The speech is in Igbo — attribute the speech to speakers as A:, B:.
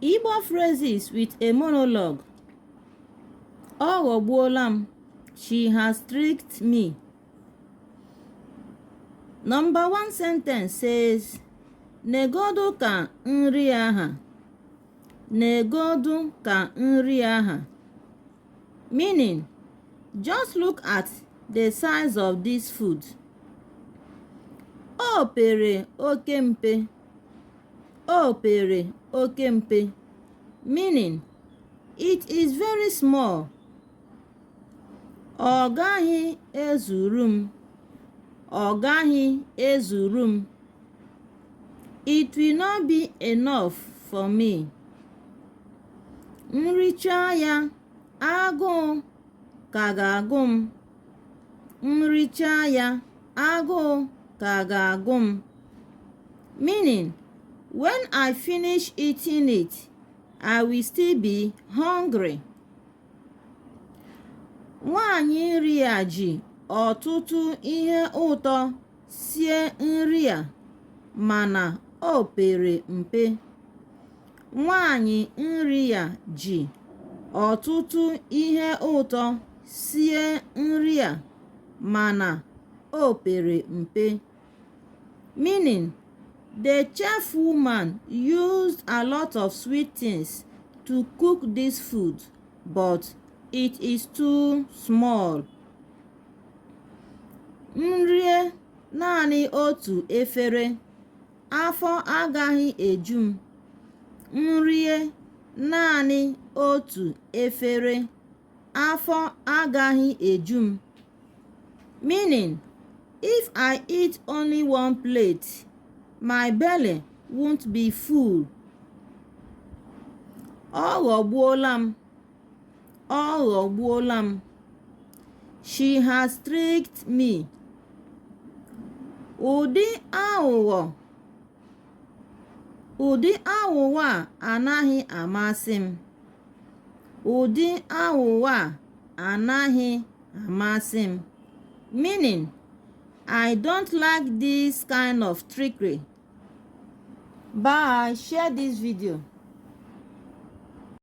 A: Igbo phrases with a monologue. Ọ ghọgbuola m. She has tricked me. Number 1 sentence says, Negodu ka nri aha. Negodu ka nri aha. Meaning, just look at the size of this food. O pere oke mpe. O pere oke mpe. Meaning, it is very small. Ọ gaghị ezuru m. Ọ gaghị ezuru m. It will not be enough for me. Nricha ya, agụụ ka ga-agụ m. Nricha ya, agụụ ka ga-agụ m. Meaning, when I finish eating it, I will still be hungry. Nwaanyị nri a ji ọtụtụ ihe ụtọ sie nri a, mana o pere mpe. Nwaanyị nri a ji ọtụtụ ihe ụtọ sie nri a, mana o pere mpe. Meaning, the chef woman used a lot of sweet things to cook this food, but it is too small. Nrie naanị otu efere, afọ agaghị eju m. Nrie naanị otu efere, afọ agaghị eju m. Meaning, if I eat only one plate, my belly won't be full. Ọ ghọgbuola m. Ọ ghọgbuola m. She has tricked me. Ụdị aghụghọ a anaghị amasị m. Ụdị aghụghọ a anaghị amasị m. Meaning, I don't like this kind of trickery. Bye. Share this video.